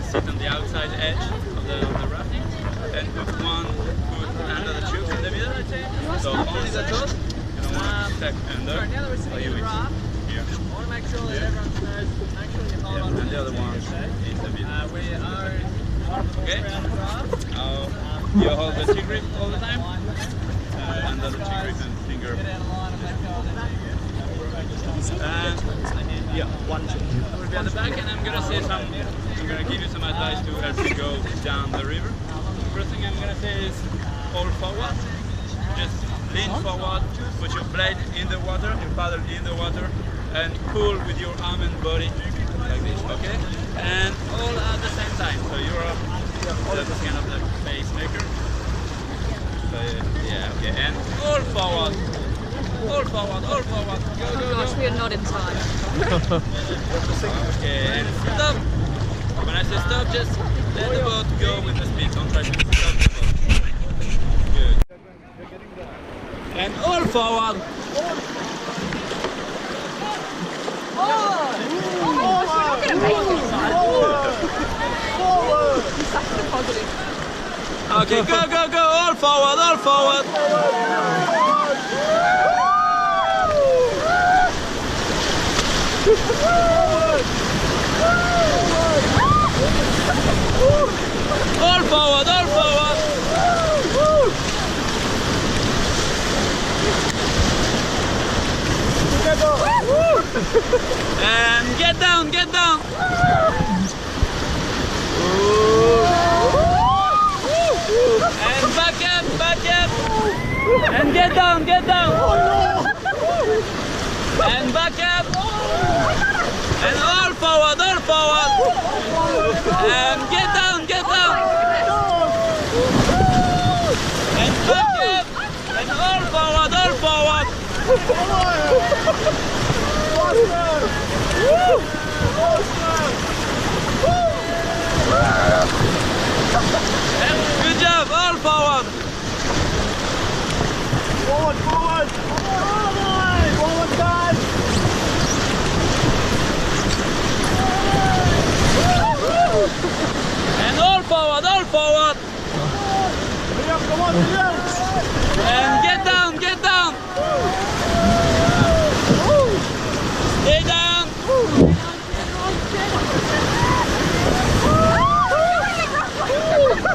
sit on the outside edge of the rafting and put one foot under the tube in the middle. So only the toes. You don't want to step under. Or you will here. Make sure that everyone knows, make sure you hold on. And the other one is the middle. We are okay. You hold the T grip all the time. Under the T grip and finger. And yeah, one two. We'll be at the back, and I'm gonna give you some advice to help you go down the river. First thing I'm gonna say is hold forward. Just lean forward, put your blade in the water, your paddle in the water, and pull with your arm and body like this, okay? And all at the same time. So you're that's kind of the pacemaker. So yeah, okay. And all forward. All forward, all forward. Go, go, oh gosh, go. we are not in time. Okay, and stop. When I say stop, just let the boat go with the speed. Don't try to stop the boat. Good. And all forward. Oh my gosh, we're not going to make this time. Forward! Such a positive. Okay, go, go, go. All forward, all forward. All forward, all forward. And get down, get down. And back up, back up. And get down, get down. And back up. And all forward, all forward. And get down, get down. And back up. And all forward, all forward. And good job, all forward. Forward, forward. Forward, forward, guys. And all forward, all forward. William, come on, William. And get down, get down. Stay down.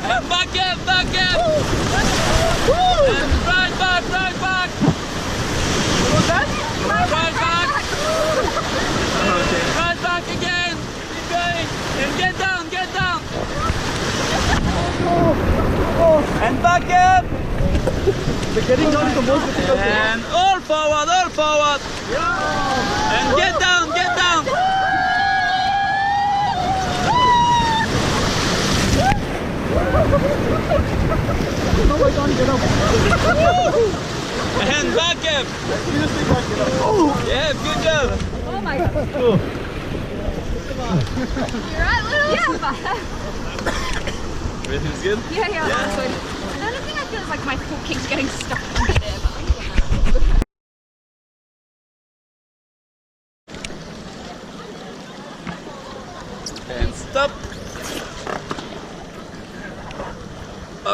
And back up, back up. And right back, right back. What's that? Right back. Right back again. Keep going. And get down, get down. And back up. We're getting down to the most difficult thing. And all forward, all forward. And get down, get down. No, I can't get up. And back up. Seriously, can't get up. Yeah, good job. Oh my god. You're right, little? Yeah. Everything's good? Yeah, that's good. The only thing I feel is like my foot keeps getting stuck under there. And stop.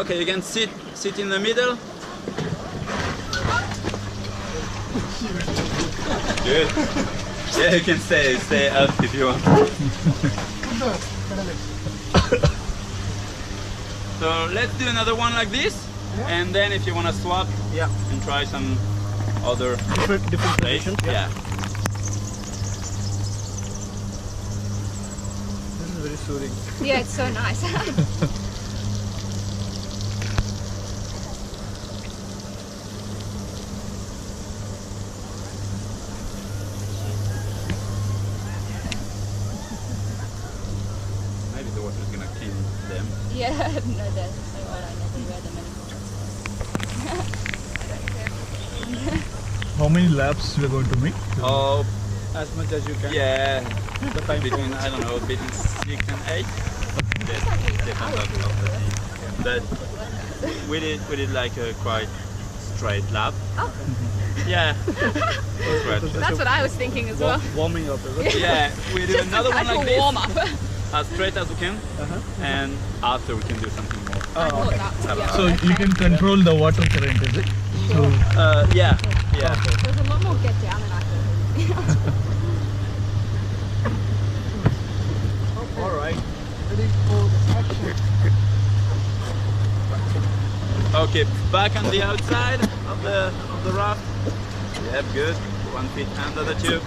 Okay, you can sit in the middle. Good. Yeah, you can stay up if you want. So let's do another one like this, and then if you want to swap, and try some other Different positions. Yeah. This is very soothing. Yeah, it's so nice. Maybe the water is gonna kill them. Yeah, no, that's so odd. I never wear them anymore. How many laps we are going to make? Oh, As much as you can. yeah. Between, I don't know, between 6 and 8. Depends on the team. But we did like a quite straight lap. Oh. Yeah. Straight. That's what I was thinking as well. Warming up, is it? Yeah, we do Just another a one like casual this. warm up. as straight as we can, and after we can do something more. I thought that. Yeah, So okay. you can control the water current, is it? So Yeah, yeah. There's a lot more get down than I thought. all right. Okay, back on the outside of the raft. Yep, good. 1 feet under the tube.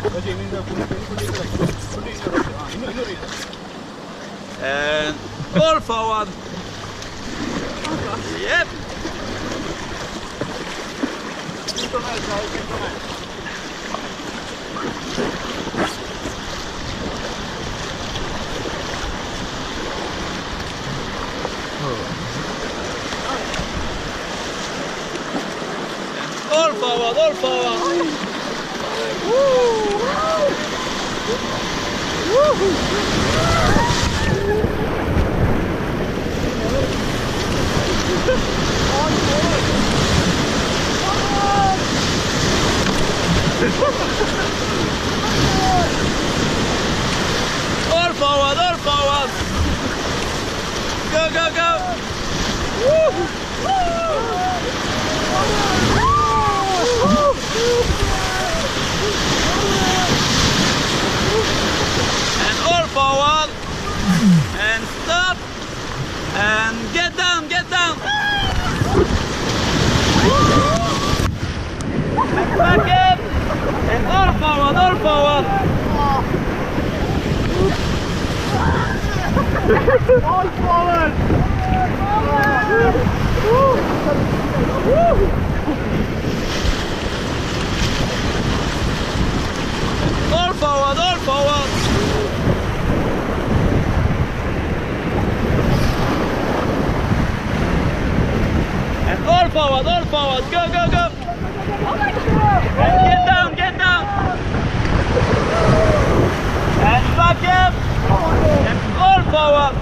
And all forward. Yep. All forward, all forward. All forward, all forward. Go, go, go. And all forward. And stop. And get down, get down. And back up. And all forward, all forward. All forward. All forward, all forward. And all forward, all forward. Go, go, go. Oh my God! And get down, get down. And back up. And all forward.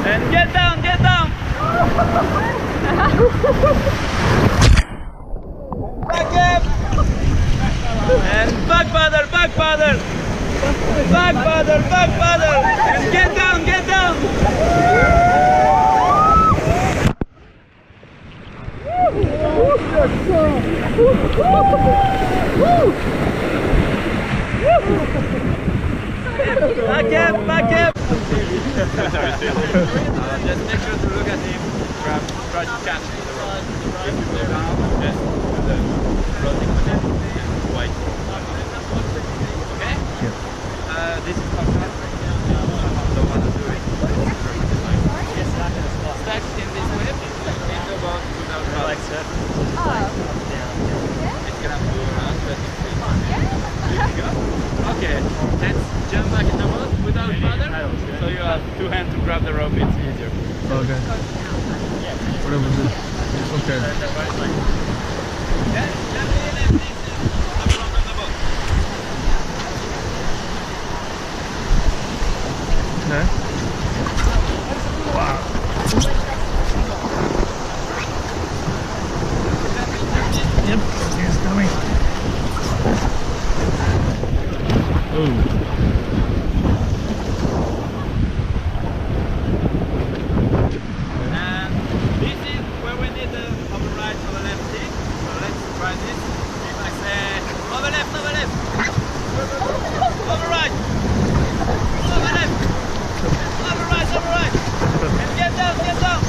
And get down, get down. Back up. And back paddle, back paddle. Back paddle, back paddle. And get down, get down. Back up, back up. Just make sure to look at him. Try to catch the rod. If you go down, just do the floating with it and white. Okay? Yeah. This is how fast. Don't want to do it. Stack in this way. In the boat without rod. It's gonna move around, but there you go. Okay, let's jump back in the boat without paddle. So you have two hands to grab the rope, it's easier. Okay. Whatever this. Okay. Yes, jump in and this is the rope on the boat. Okay. Wow. Yep, it's coming. Oh. And this is where we need the override for the left stick. So let's try this. If I say over left, over left. Override. Over left. Override, override. And get down, get down.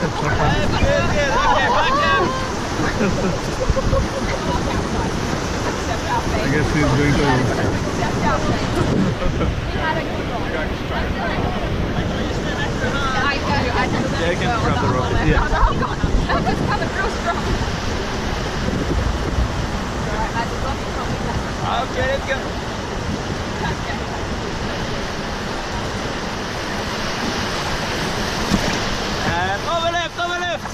That's good, good. Okay, back up. I guess he's going to. Yeah, you can grab the rope. Yeah. That was coming real strong. Okay, let's go. And over left, over left.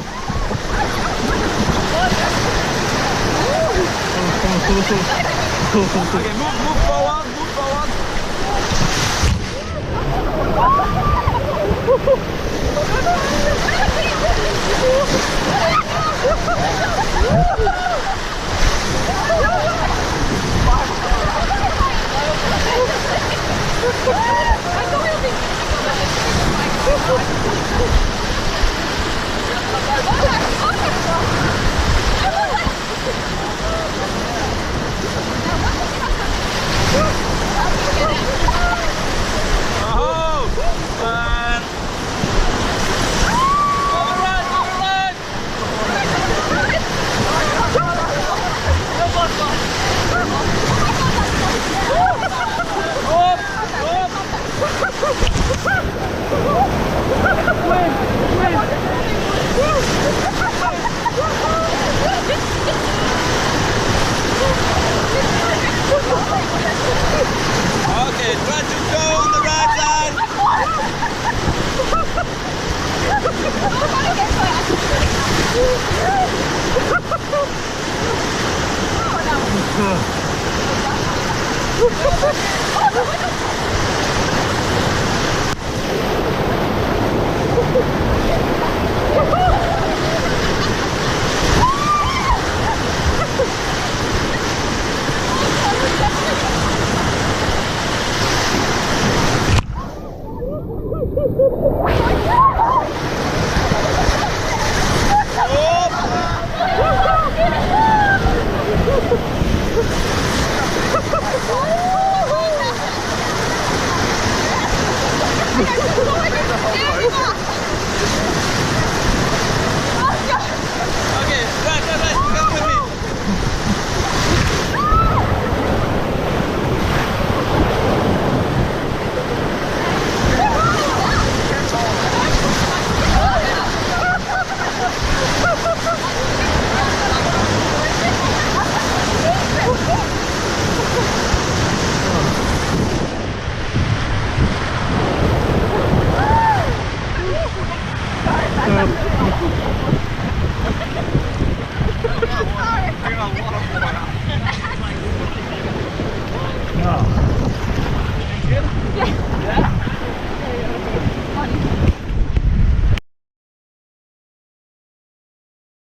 Okay, move forward, move forward. Okay, try to go on the right side. Okay, right, come with me. Oh. Yeah.